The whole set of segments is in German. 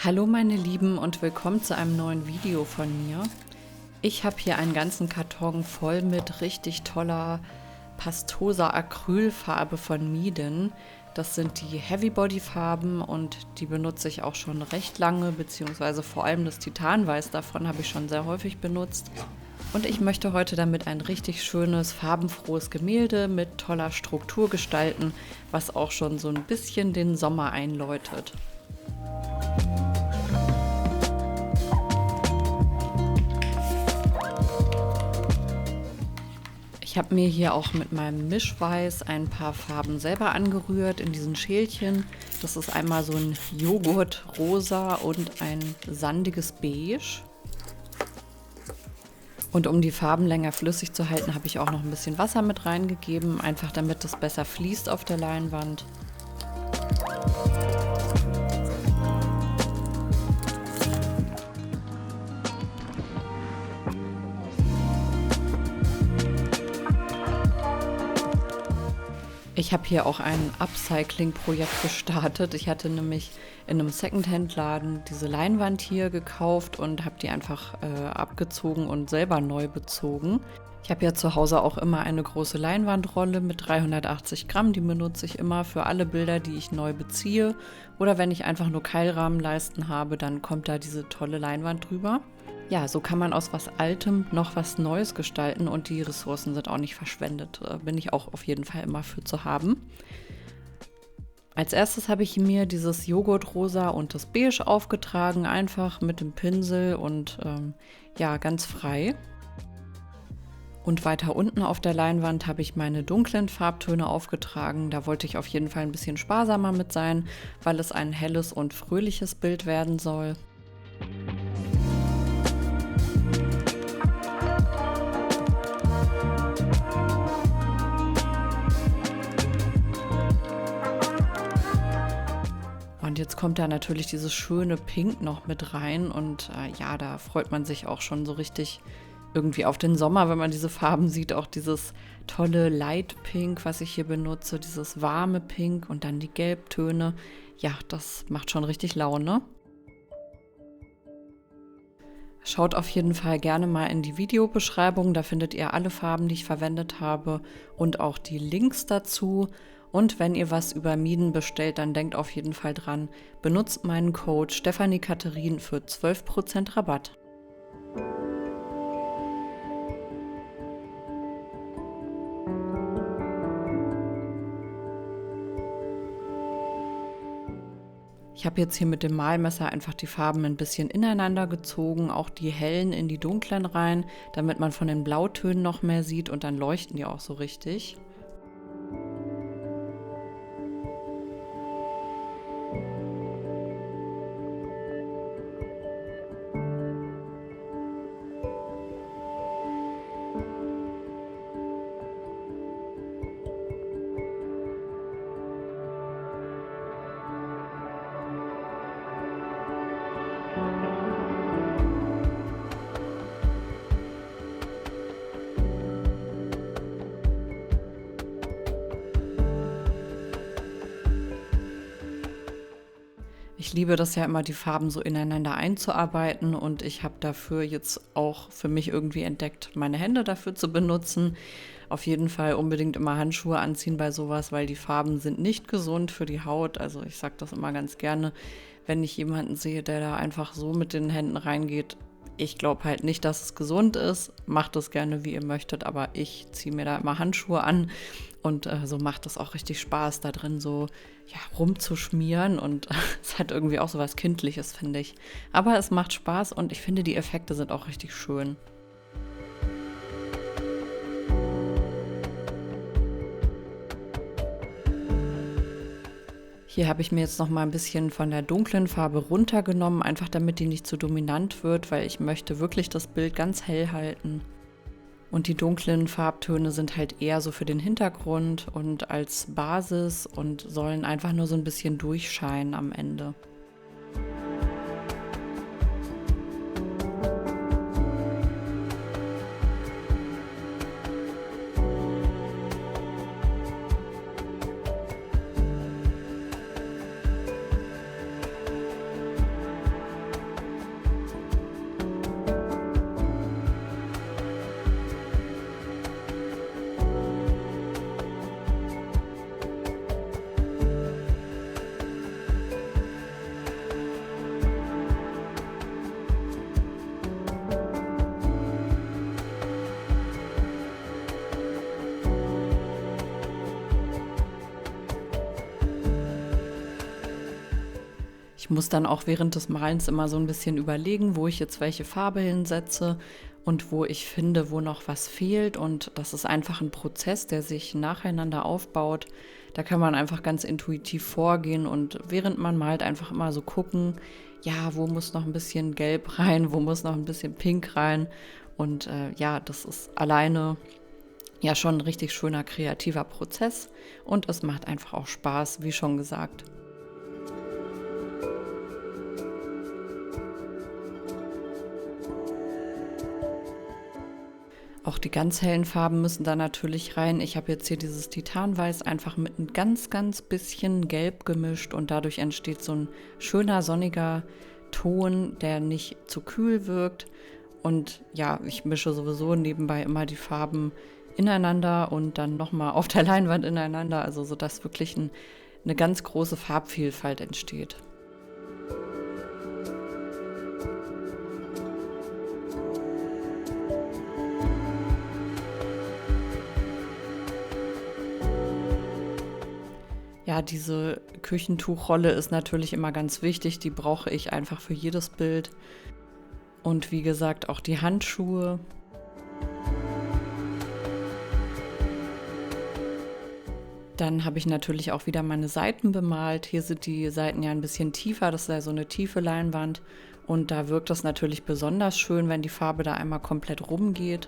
Hallo meine Lieben und willkommen zu einem neuen Video von mir. Ich habe hier einen ganzen Karton voll mit richtig toller Pastosa Acrylfarbe von Meeden. Das sind die Heavy Body Farben und die benutze ich auch schon recht lange, beziehungsweise vor allem das Titanweiß davon habe ich schon sehr häufig benutzt. Und ich möchte heute damit ein richtig schönes, farbenfrohes Gemälde mit toller Struktur gestalten, was auch schon so ein bisschen den Sommer einläutet. Ich habe mir hier auch mit meinem Mischweiß ein paar Farben selber angerührt in diesen Schälchen. Das ist einmal so ein Joghurtrosa und ein sandiges Beige. Und um die Farben länger flüssig zu halten, habe ich auch noch ein bisschen Wasser mit reingegeben, einfach damit es besser fließt auf der Leinwand. Ich habe hier auch ein Upcycling-Projekt gestartet. Ich hatte nämlich in einem Secondhand-Laden diese Leinwand hier gekauft und habe die einfach abgezogen und selber neu bezogen. Ich habe ja zu Hause auch immer eine große Leinwandrolle mit 380 Gramm. Die benutze ich immer für alle Bilder, die ich neu beziehe. Oder wenn ich einfach nur Keilrahmenleisten habe, dann kommt da diese tolle Leinwand drüber. Ja, so kann man aus was Altem noch was Neues gestalten und die Ressourcen sind auch nicht verschwendet. Bin ich auch auf jeden Fall immer für zu haben. Als erstes habe ich mir dieses Joghurtrosa und das Beige aufgetragen, einfach mit dem Pinsel und ja, ganz frei. Und weiter unten auf der Leinwand habe ich meine dunklen Farbtöne aufgetragen. Da wollte ich auf jeden Fall ein bisschen sparsamer mit sein, weil es ein helles und fröhliches Bild werden soll. Und jetzt kommt da natürlich dieses schöne Pink noch mit rein und ja, da freut man sich auch schon so richtig irgendwie auf den Sommer, wenn man diese Farben sieht. Auch dieses tolle Light Pink, was ich hier benutze, dieses warme Pink und dann die Gelbtöne. Ja, das macht schon richtig Laune. Schaut auf jeden Fall gerne mal in die Videobeschreibung, da findet ihr alle Farben, die ich verwendet habe und auch die Links dazu. Und wenn ihr was über Meeden bestellt, dann denkt auf jeden Fall dran, benutzt meinen Code Stefanie Katharin für 12% Rabatt. Ich habe jetzt hier mit dem Malmesser einfach die Farben ein bisschen ineinander gezogen, auch die hellen in die dunklen rein, damit man von den Blautönen noch mehr sieht und dann leuchten die auch so richtig. Ich liebe das ja immer, die Farben so ineinander einzuarbeiten und ich habe dafür jetzt auch für mich irgendwie entdeckt, meine Hände dafür zu benutzen. Auf jeden Fall unbedingt immer Handschuhe anziehen bei sowas, weil die Farben sind nicht gesund für die Haut. Also ich sage das immer ganz gerne, wenn ich jemanden sehe, der da einfach so mit den Händen reingeht. Ich glaube halt nicht, dass es gesund ist. Macht es gerne, wie ihr möchtet, aber ich ziehe mir da immer Handschuhe an und so macht es auch richtig Spaß, da drin so ja, rumzuschmieren und es hat irgendwie auch so was Kindliches, finde ich. Aber es macht Spaß und ich finde, die Effekte sind auch richtig schön. Hier habe ich mir jetzt noch mal ein bisschen von der dunklen Farbe runtergenommen, einfach damit die nicht zu dominant wird, weil ich möchte wirklich das Bild ganz hell halten. Und die dunklen Farbtöne sind halt eher so für den Hintergrund und als Basis und sollen einfach nur so ein bisschen durchscheinen am Ende. Ich muss dann auch während des Malens immer so ein bisschen überlegen, wo ich jetzt welche Farbe hinsetze und wo ich finde, wo noch was fehlt. Und das ist einfach ein Prozess, der sich nacheinander aufbaut. Da kann man einfach ganz intuitiv vorgehen und während man malt einfach immer so gucken, ja, wo muss noch ein bisschen Gelb rein, wo muss noch ein bisschen Pink rein. Und ja, das ist alleine ja schon ein richtig schöner kreativer Prozess und es macht einfach auch Spaß, wie schon gesagt. Auch die ganz hellen Farben müssen da natürlich rein. Ich habe jetzt hier dieses Titanweiß einfach mit ein ganz, ganz bisschen Gelb gemischt und dadurch entsteht so ein schöner sonniger Ton, der nicht zu kühl wirkt. Und ja, ich mische sowieso nebenbei immer die Farben ineinander und dann nochmal auf der Leinwand ineinander, also sodass wirklich eine ganz große Farbvielfalt entsteht. Ja, diese Küchentuchrolle ist natürlich immer ganz wichtig. Die brauche ich einfach für jedes Bild. Und wie gesagt, auch die Handschuhe. Dann habe ich natürlich auch wieder meine Seiten bemalt. Hier sind die Seiten ja ein bisschen tiefer. Das ist ja so eine tiefe Leinwand. Und da wirkt das natürlich besonders schön, wenn die Farbe da einmal komplett rumgeht.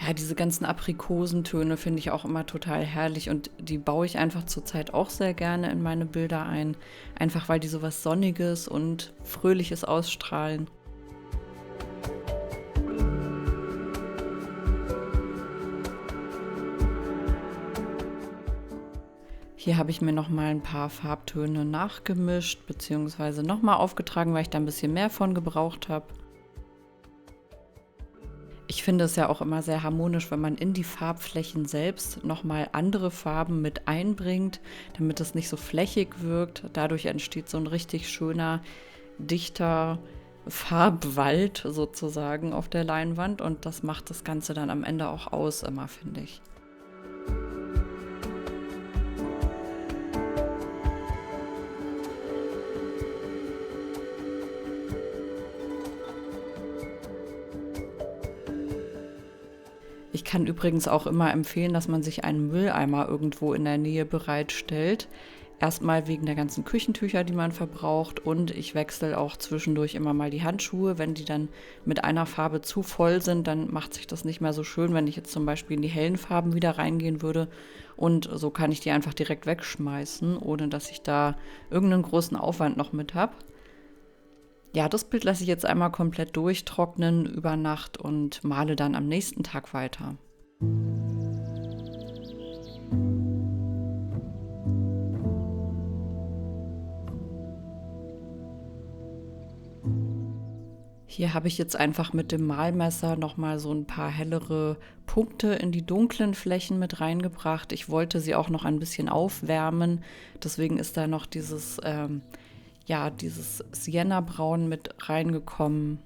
Ja, diese ganzen Aprikosentöne finde ich auch immer total herrlich und die baue ich einfach zurzeit auch sehr gerne in meine Bilder ein. Einfach weil die so was Sonniges und Fröhliches ausstrahlen. Hier habe ich mir noch mal ein paar Farbtöne nachgemischt bzw. noch mal aufgetragen, weil ich da ein bisschen mehr von gebraucht habe. Ich finde es ja auch immer sehr harmonisch, wenn man in die Farbflächen selbst nochmal andere Farben mit einbringt, damit es nicht so flächig wirkt. Dadurch entsteht so ein richtig schöner, dichter Farbwald sozusagen auf der Leinwand und das macht das Ganze dann am Ende auch aus, immer finde ich. Ich kann übrigens auch immer empfehlen, dass man sich einen Mülleimer irgendwo in der Nähe bereitstellt. Erstmal wegen der ganzen Küchentücher, die man verbraucht. Und ich wechsle auch zwischendurch immer mal die Handschuhe. Wenn die dann mit einer Farbe zu voll sind, dann macht sich das nicht mehr so schön, wenn ich jetzt zum Beispiel in die hellen Farben wieder reingehen würde. Und so kann ich die einfach direkt wegschmeißen, ohne dass ich da irgendeinen großen Aufwand noch mit habe. Ja, das Bild lasse ich jetzt einmal komplett durchtrocknen über Nacht und male dann am nächsten Tag weiter. Hier habe ich jetzt einfach mit dem Malmesser nochmal so ein paar hellere Punkte in die dunklen Flächen mit reingebracht. Ich wollte sie auch noch ein bisschen aufwärmen, deswegen ist da noch dieses Sienna-Braun mit reingekommen.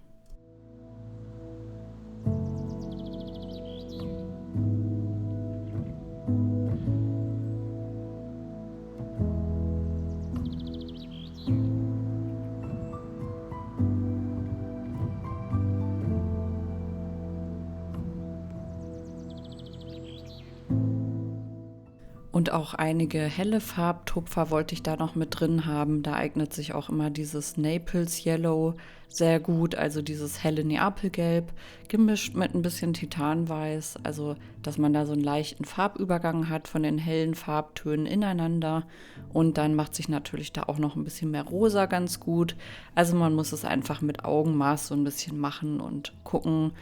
Und auch einige helle Farbtupfer wollte ich da noch mit drin haben. Da eignet sich auch immer dieses Naples Yellow sehr gut, also dieses helle Neapelgelb, gemischt mit ein bisschen Titanweiß. Also, dass man da so einen leichten Farbübergang hat von den hellen Farbtönen ineinander. Und dann macht sich natürlich da auch noch ein bisschen mehr Rosa ganz gut. Also man muss es einfach mit Augenmaß so ein bisschen machen und gucken,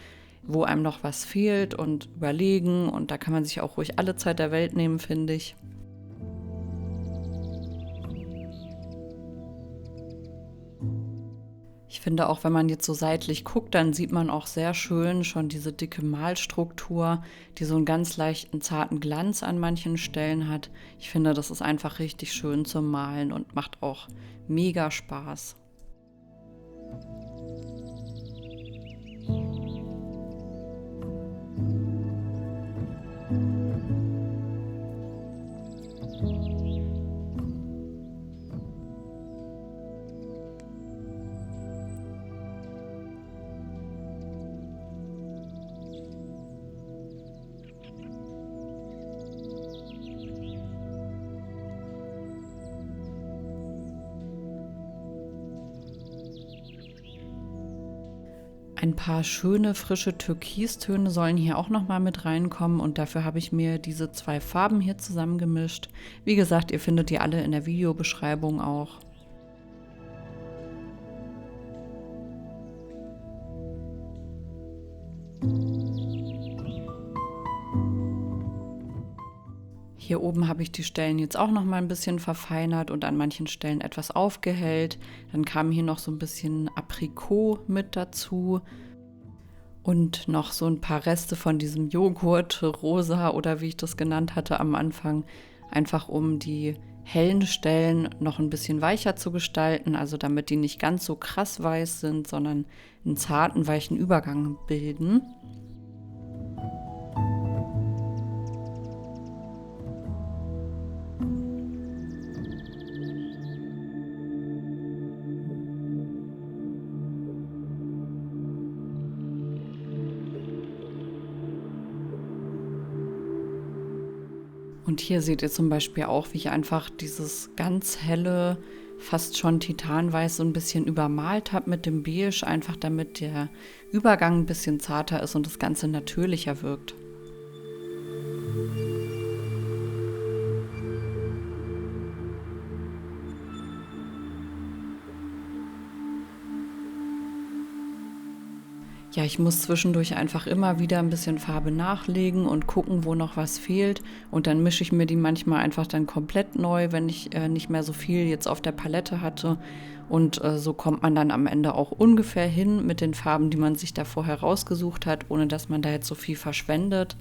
wo einem noch was fehlt und überlegen. Und da kann man sich auch ruhig alle Zeit der Welt nehmen, finde ich. Ich finde auch, wenn man jetzt so seitlich guckt, dann sieht man auch sehr schön schon diese dicke Malstruktur, die so einen ganz leichten, zarten Glanz an manchen Stellen hat. Ich finde, das ist einfach richtig schön zum Malen und macht auch mega Spaß. Ein paar schöne, frische Türkistöne sollen hier auch nochmal mit reinkommen und dafür habe ich mir diese 2 Farben hier zusammengemischt. Wie gesagt, ihr findet die alle in der Videobeschreibung auch. Hier oben habe ich die Stellen jetzt auch noch mal ein bisschen verfeinert und an manchen Stellen etwas aufgehellt. Dann kam hier noch so ein bisschen Aprikot mit dazu und noch so ein paar Reste von diesem Joghurt rosa oder wie ich das genannt hatte am Anfang, einfach um die hellen Stellen noch ein bisschen weicher zu gestalten, also damit die nicht ganz so krass weiß sind, sondern einen zarten, weichen Übergang bilden. Und hier seht ihr zum Beispiel auch, wie ich einfach dieses ganz helle, fast schon Titanweiß so ein bisschen übermalt habe mit dem Beige, einfach damit der Übergang ein bisschen zarter ist und das Ganze natürlicher wirkt. Ja, ich muss zwischendurch einfach immer wieder ein bisschen Farbe nachlegen und gucken, wo noch was fehlt. Und dann mische ich mir die manchmal einfach dann komplett neu, wenn ich nicht mehr so viel jetzt auf der Palette hatte. Und so kommt man dann am Ende auch ungefähr hin mit den Farben, die man sich da vorher rausgesucht hat, ohne dass man da jetzt so viel verschwendet.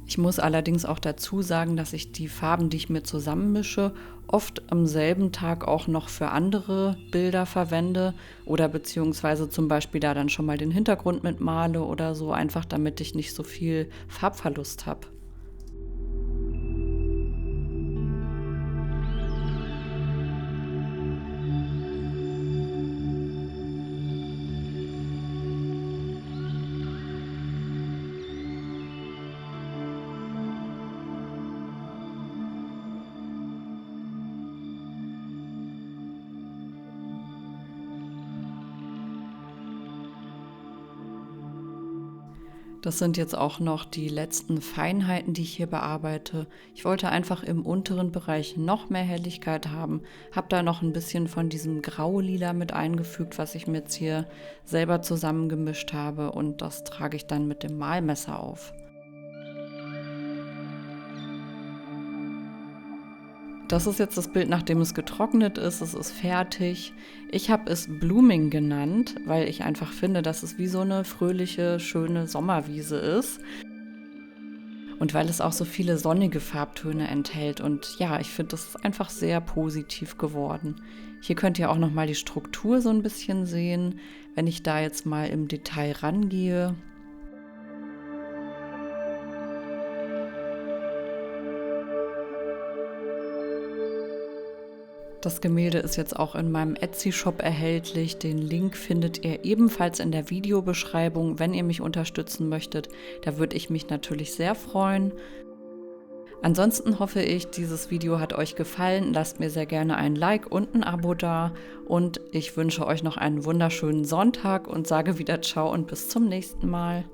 Ich muss allerdings auch dazu sagen, dass ich die Farben, die ich mir zusammenmische, oft am selben Tag auch noch für andere Bilder verwende oder beziehungsweise zum Beispiel da dann schon mal den Hintergrund mitmale oder so, einfach damit ich nicht so viel Farbverlust habe. Das sind jetzt auch noch die letzten Feinheiten, die ich hier bearbeite. Ich wollte einfach im unteren Bereich noch mehr Helligkeit haben, habe da noch ein bisschen von diesem Grau-Lila mit eingefügt, was ich mir jetzt hier selber zusammengemischt habe und das trage ich dann mit dem Malmesser auf. Das ist jetzt das Bild, nachdem es getrocknet ist. Es ist fertig. Ich habe es Blooming genannt, weil ich einfach finde, dass es wie so eine fröhliche, schöne Sommerwiese ist. Und weil es auch so viele sonnige Farbtöne enthält. Und ja, ich finde, das ist einfach sehr positiv geworden. Hier könnt ihr auch nochmal die Struktur so ein bisschen sehen, wenn ich da jetzt mal im Detail rangehe. Das Gemälde ist jetzt auch in meinem Etsy-Shop erhältlich. Den Link findet ihr ebenfalls in der Videobeschreibung, wenn ihr mich unterstützen möchtet. Da würde ich mich natürlich sehr freuen. Ansonsten hoffe ich, dieses Video hat euch gefallen. Lasst mir sehr gerne ein Like und ein Abo da. Und ich wünsche euch noch einen wunderschönen Sonntag und sage wieder Ciao und bis zum nächsten Mal.